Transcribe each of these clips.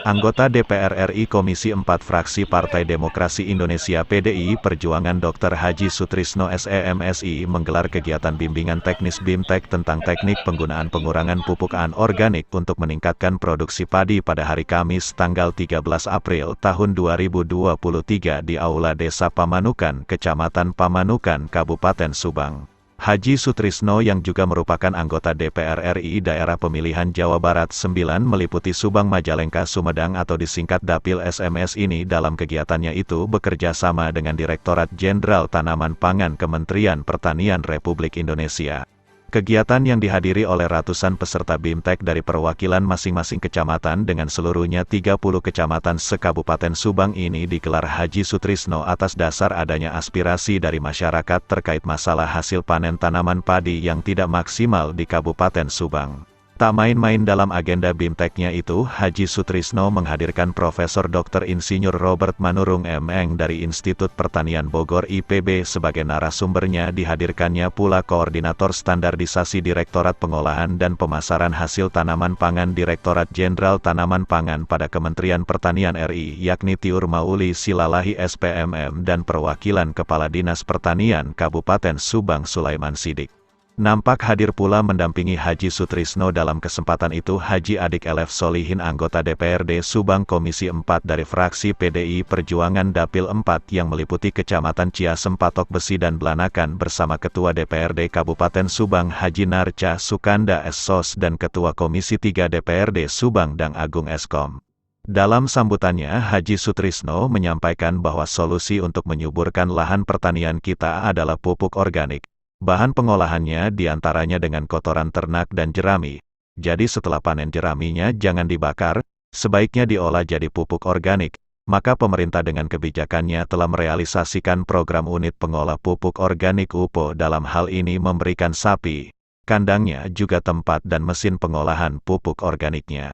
Anggota DPR RI Komisi 4 Fraksi Partai Demokrasi Indonesia PDI Perjuangan Dr. Haji Sutrisno SEMSI menggelar kegiatan bimbingan teknis BIMTEK tentang teknik penggunaan pengurangan pupuk anorganik untuk meningkatkan produksi padi pada hari Kamis tanggal 13 April tahun 2023 di Aula Desa Pamanukan, Kecamatan Pamanukan, Kabupaten Subang. Haji Sutrisno yang juga merupakan anggota DPR RI Daerah Pemilihan Jawa Barat 9 meliputi Subang Majalengka Sumedang atau disingkat Dapil SMS ini dalam kegiatannya itu bekerja sama dengan Direktorat Jenderal Tanaman Pangan Kementerian Pertanian Republik Indonesia. Kegiatan yang dihadiri oleh ratusan peserta BIMTEK dari perwakilan masing-masing kecamatan dengan seluruhnya 30 kecamatan se-Kabupaten Subang ini digelar Haji Sutrisno atas dasar adanya aspirasi dari masyarakat terkait masalah hasil panen tanaman padi yang tidak maksimal di Kabupaten Subang. Tak main-main dalam agenda BIMTEK-nya itu, Haji Sutrisno menghadirkan Profesor Dr. Insinyur Robert Manurung M.Eng dari Institut Pertanian Bogor IPB sebagai narasumbernya. Dihadirkannya pula Koordinator Standarisasi Direktorat Pengolahan dan Pemasaran Hasil Tanaman Pangan Direktorat Jenderal Tanaman Pangan pada Kementerian Pertanian RI yakni Tiur Mauli Silalahi SPMM dan perwakilan Kepala Dinas Pertanian Kabupaten Subang Sulaiman Sidik. Nampak hadir pula mendampingi Haji Sutrisno dalam kesempatan itu Haji Adik Elef Solihin anggota DPRD Subang Komisi 4 dari fraksi PDI Perjuangan Dapil 4 yang meliputi Kecamatan Ciasem Patok Besi dan Blanakan bersama Ketua DPRD Kabupaten Subang Haji Narca Sukanda SSOS dan Ketua Komisi 3 DPRD Subang Dang Agung Eskom. Dalam sambutannya, Haji Sutrisno menyampaikan bahwa solusi untuk menyuburkan lahan pertanian kita adalah pupuk organik. Bahan pengolahannya diantaranya dengan kotoran ternak dan jerami. Jadi setelah panen jeraminya jangan dibakar, sebaiknya diolah jadi pupuk organik. Maka pemerintah dengan kebijakannya telah merealisasikan program unit pengolah pupuk organik UPO dalam hal ini memberikan sapi, kandangnya juga tempat dan mesin pengolahan pupuk organiknya.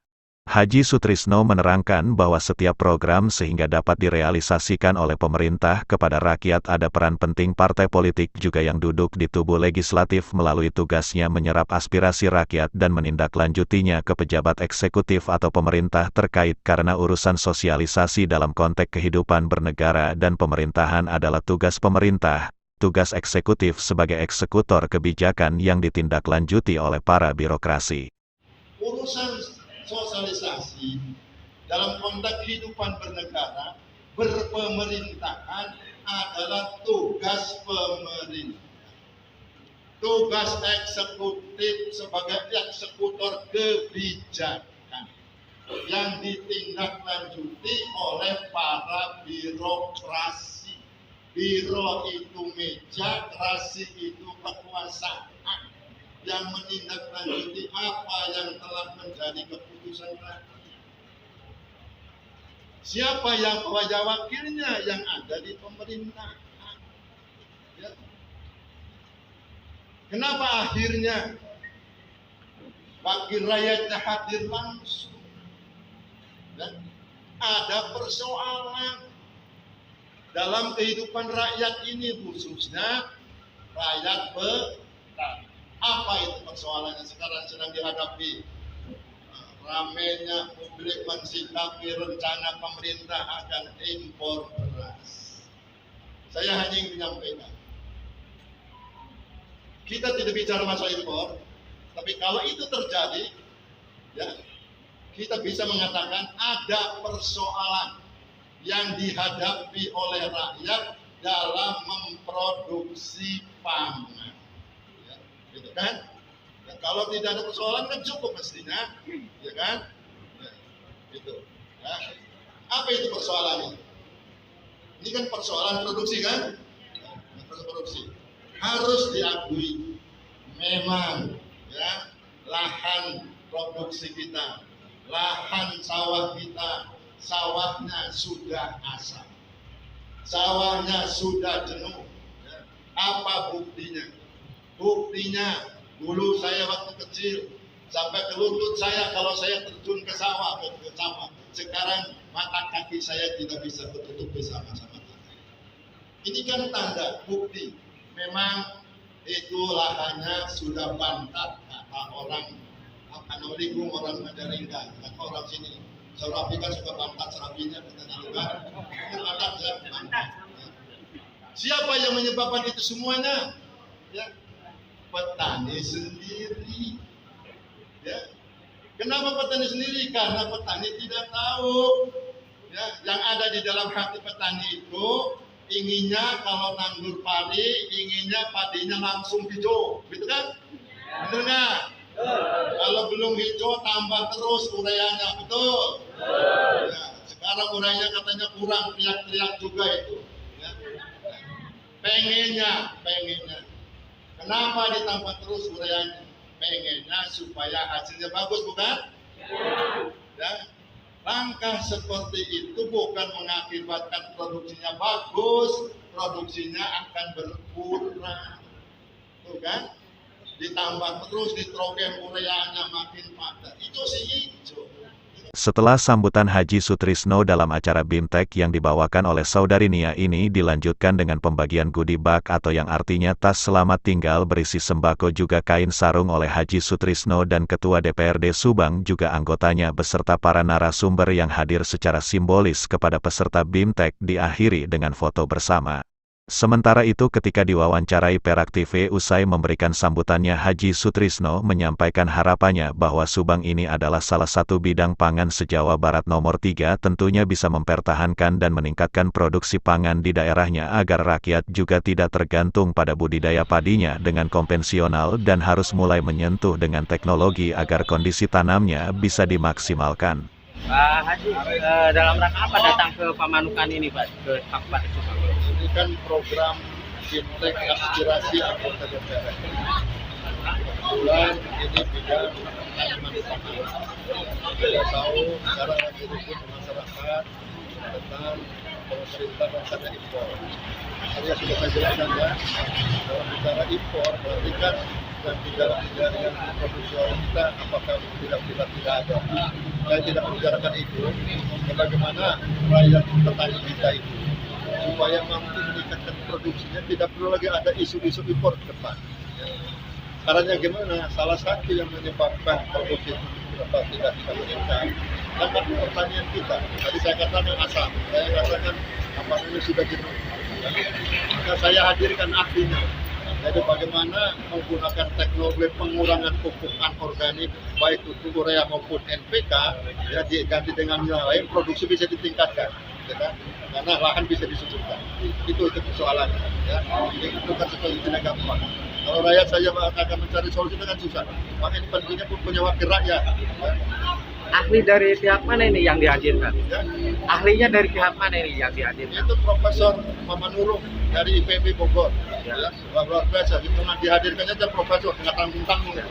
Haji Sutrisno menerangkan bahwa setiap program sehingga dapat direalisasikan oleh pemerintah kepada rakyat ada peran penting partai politik juga yang duduk di tubuh legislatif melalui tugasnya menyerap aspirasi rakyat dan menindaklanjutinya ke pejabat eksekutif atau pemerintah terkait karena urusan sosialisasi dalam konteks kehidupan bernegara dan pemerintahan adalah tugas pemerintah, tugas eksekutif sebagai eksekutor kebijakan yang ditindaklanjuti oleh para birokrasi. Urusan sosialisasi dalam konteks kehidupan bernegara, berpemerintahan adalah tugas pemerintah. Tugas eksekutif sebagai eksekutor kebijakan yang ditindaklanjuti oleh para birokrasi. Biro itu meja, krasi itu kekuasaan yang menindaklanjuti apa yang telah menjadi keputusan rakyat. Siapa yang wajah wakilnya yang ada di pemerintahan? Ya. Kenapa akhirnya wakil rakyatnya hadir langsung? Dan ada persoalan dalam kehidupan rakyat ini khususnya rakyat petani. Apa itu persoalannya sekarang sedang dihadapi? Ramainya publik mensikapi rencana pemerintah akan impor beras. Saya hanya ingin menyampaikan, kita tidak bicara masalah impor, tapi kalau itu terjadi, ya, kita bisa mengatakan ada persoalan yang dihadapi oleh rakyat dalam memproduksi pangan. Gitu kan? Ya, kalau tidak ada persoalan kan cukup mestinya, ya kan? Ya, gitu. Ya. Apa itu persoalannya? Ini kan persoalan produksi kan? Ya, produksi. Harus diakui, memang ya lahan produksi kita, lahan sawah kita, sawahnya sudah asam, sawahnya sudah jenuh. Ya. Apa buktinya? Buktinya, dulu saya waktu kecil, sampai ke lutut saya kalau saya terjun ke sawah, ke sawah. Sekarang mata kaki saya tidak bisa tertutup bersama-sama. Ini kan tanda, bukti. Memang itu lahannya sudah bantat, kata orang, apa namanya, orang Majalengka, kata orang sini. Serabi kan suka bangkat serabinya, katanya kan. Bangkat ya. Siapa yang menyebabkan itu semuanya? Ya, petani sendiri. Ya. Kenapa petani sendiri? Karena petani tidak tahu. Ya, yang ada di dalam hati petani itu inginnya kalau nandur padi, inginnya padinya langsung hijau, gitu kan? Benar nggak? Kalau belum hijau tambah terus ureanya, betul? Ya, sekarang ureanya katanya kurang, teriak-teriak juga itu. Ya. Pengennya. Kenapa ditambah terus ureanya? Pengennya supaya hasilnya bagus, bukan? Ya. Langkah seperti itu bukan mengakibatkan produksinya bagus, produksinya akan berkurang. Tuh kan? Ditambah terus nitrogen ureanya makin padat. Itu si hijau. Setelah sambutan Haji Sutrisno dalam acara BIMTEK yang dibawakan oleh Saudari Nia ini dilanjutkan dengan pembagian goodie bag atau yang artinya tas selamat tinggal berisi sembako juga kain sarung oleh Haji Sutrisno dan Ketua DPRD Subang juga anggotanya beserta para narasumber yang hadir secara simbolis kepada peserta BIMTEK diakhiri dengan foto bersama. Sementara itu ketika diwawancarai Perak TV usai memberikan sambutannya Haji Sutrisno menyampaikan harapannya bahwa Subang ini adalah salah satu bidang pangan se-Jawa Barat nomor 3 tentunya bisa mempertahankan dan meningkatkan produksi pangan di daerahnya agar rakyat juga tidak tergantung pada budidaya padinya dengan konvensional dan harus mulai menyentuh dengan teknologi agar kondisi tanamnya bisa dimaksimalkan. Pak Haji, dalam rangka apa datang ke Pamanukan ini Pak, ke Kabupaten Subang? Ini kan program BIMTEK aspirasi anggota DPR. Kebetulan ini bidang tanaman pangan. Kita tahu sekarang lagi ribut masyarakat tentang pemerintah rencana impor. Tadi sudah saya jelaskan ya, kalau bicara impor berarti kan dan tidak produksi kita apakah tidak ada. Saya tidak membicarakan itu, bagaimana rakyat petani kita itu supaya mampu meningkatkan produksinya, tidak perlu lagi ada isu-isu impor ke depan. Caranya gimana? Salah satu yang menyebabkan produksi tidak meningkat kan pertanian kita. Tadi saya katakan asam, saya katakan apa ini sudah jenuh. Maka saya hadirkan ahlinya. Jadi bagaimana menggunakan teknologi pengurangan pupuk anorganik baik itu urea maupun NPK ya diganti dengan lain produksi bisa ditingkatkan, ya kan? Karena lahan bisa disuburkan. Itu persoalannya. Ya. Jadi itu kan sesuatu yang tidak gampang. Kalau rakyat saja akan mencari solusi dengan susah. Makanya pentingnya pun punya wakil rakyat. Ya. Ahli dari pihak mana ini yang dihadirkan? Ya. Ahlinya dari pihak mana ini yang dihadirkan? Itu Profesor Mamanurung dari IPB Bogor. Ya, luar biasa. Cuma dihadirkannya aja profesor, nggak tanggung-tanggung. Ya.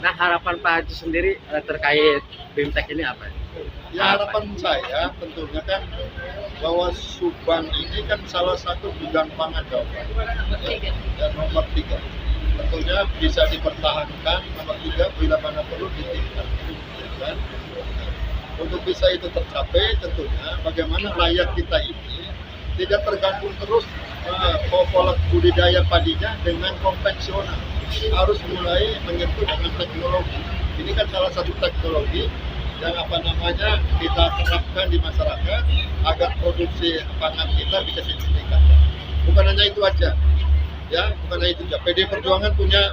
Nah harapan Pak Haji sendiri terkait BIMTEK ini apa? Ya harapan saya tentunya kan bahwa Subang ini kan salah satu bidang pangan Jawa Barat. Ya, nomor 3. Tentunya bisa dipertahankan nomor 3 bila mana perlu ditingkatkan. Untuk bisa itu tercapai tentunya bagaimana rakyat kita ini tidak tergantung terus pola budidaya padinya dengan konvensional, harus mulai menyentuh dengan teknologi. Ini kan salah satu teknologi yang kita terapkan di masyarakat agar produksi pangan kita bisa ditingkatkan. Bukan hanya itu aja, ya bukan hanya itu aja. PD Perjuangan punya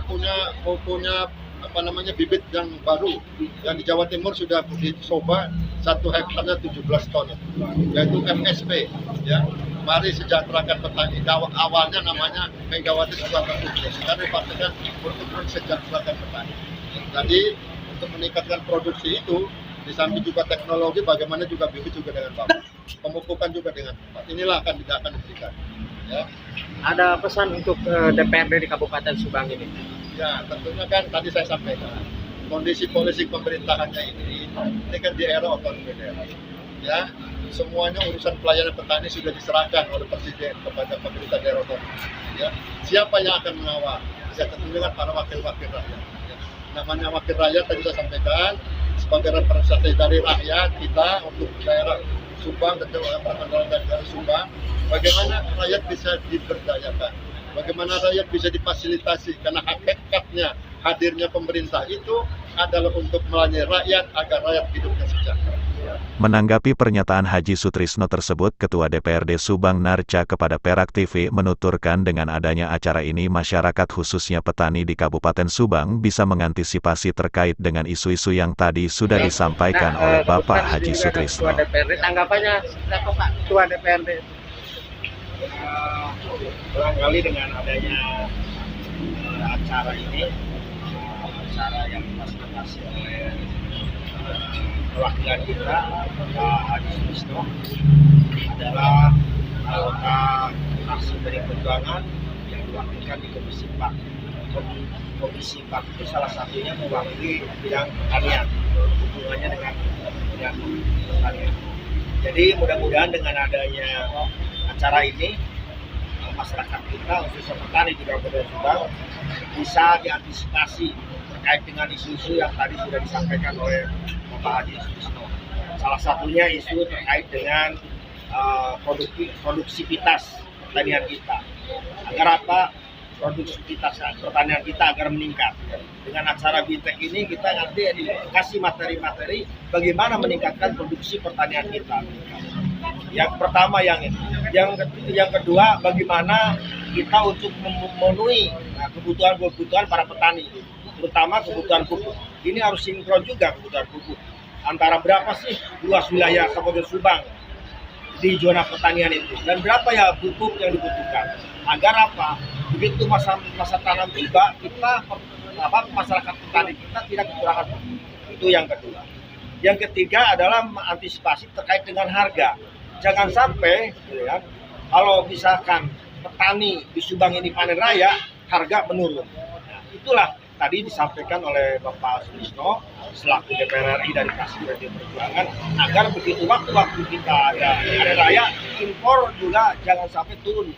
bibit yang baru yang di Jawa Timur sudah dicoba 1 hektarnya 17 ton yaitu MSP ya. Mari sejahterakan petani. Awalnya namanya Megawati Soekarno Putri, sekarang dipastikan untuk mensejahterakan petani. Jadi untuk meningkatkan produksi itu di samping juga teknologi, bagaimana juga bibit juga dengan bagus, pemupukan juga dengan tepat. Inilah akan diberikan. Ya. Ada pesan untuk DPRD di Kabupaten Subang ini? Ya, tentunya kan tadi saya sampaikan kondisi politik pemerintahannya ini kan di era otonomi daerah. Ya, semuanya urusan pelayanan petani sudah diserahkan oleh Presiden kepada pemerintah daerah otonomi. Ya, siapa yang akan mengawal? Ya, tentunya kan para wakil-wakil rakyat. Ya. Namanya wakil rakyat tadi saya sampaikan sebagai representasi dari rakyat kita untuk daerah Subang dan daerah Subang. Bagaimana rakyat bisa diberdayakan? Bagaimana rakyat bisa difasilitasi? Karena hakikatnya hadirnya pemerintah itu adalah untuk melayani rakyat agar rakyat hidupnya sejahtera. Menanggapi pernyataan Haji Sutrisno tersebut, Ketua DPRD Subang Narca kepada Perak TV menuturkan dengan adanya acara ini masyarakat khususnya petani di Kabupaten Subang bisa mengantisipasi terkait dengan isu-isu yang tadi sudah disampaikan oleh Bapak Haji Sutrisno. Ketua DPRD, tanggapannya siapa Pak Ketua DPRD? Barangkali dengan adanya acara ini, acara yang difasilitasi oleh perwakilan kita, Pak Haji Sutrisno, adalah anggota fraksi dari Perjuangan yang diwakilkan di Komisi 4. Komisi 4 itu salah satunya mewakili bidang pertanian, hubungannya dengan bidang pertanian. Jadi mudah-mudahan dengan adanya acara ini, masyarakat kita, khususnya petani di Kabupaten Subang, bisa diantisipasi terkait dengan isu-isu yang tadi sudah disampaikan oleh Bapak Haji Sutrisno. Salah satunya isu terkait dengan produksivitas pertanian kita. Agar apa? Produktivitas pertanian kita agar meningkat. Dengan acara BIMTEK ini kita nanti dikasih materi-materi bagaimana meningkatkan produksi pertanian kita. Yang pertama yang ini. Yang kedua, bagaimana kita untuk memenuhi kebutuhan para petani, terutama kebutuhan pupuk. Ini harus sinkron juga kebutuhan pupuk. Antara berapa sih luas wilayah Kabupaten Subang di zona pertanian itu, dan berapa ya pupuk yang dibutuhkan. Agar apa? Begitu masa tanam tiba, kita masyarakat petani kita tidak kekurangan pupuk. Itu yang kedua. Yang ketiga adalah mengantisipasi terkait dengan harga. Jangan sampai, ya, kalau misalkan petani di Subang ini panen raya, harga menurun. Nah, itulah tadi disampaikan oleh Bapak Sutrisno selaku DPR RI dari fraksi PD Perjuangan, agar begitu waktu-waktu kita ada panen raya, impor juga jangan sampai turun.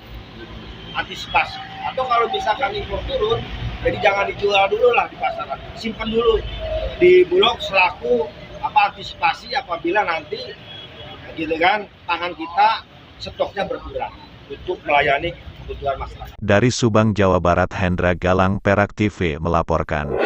Antisipasi. Atau kalau misalkan impor turun, jadi jangan dijual dulu lah di pasaran, simpan dulu di Bulog selaku antisipasi apabila nanti gitu kan pangan kita stoknya berkurang untuk melayani kebutuhan masyarakat. Dari Subang, Jawa Barat, Hendra Galang, Perak TV melaporkan.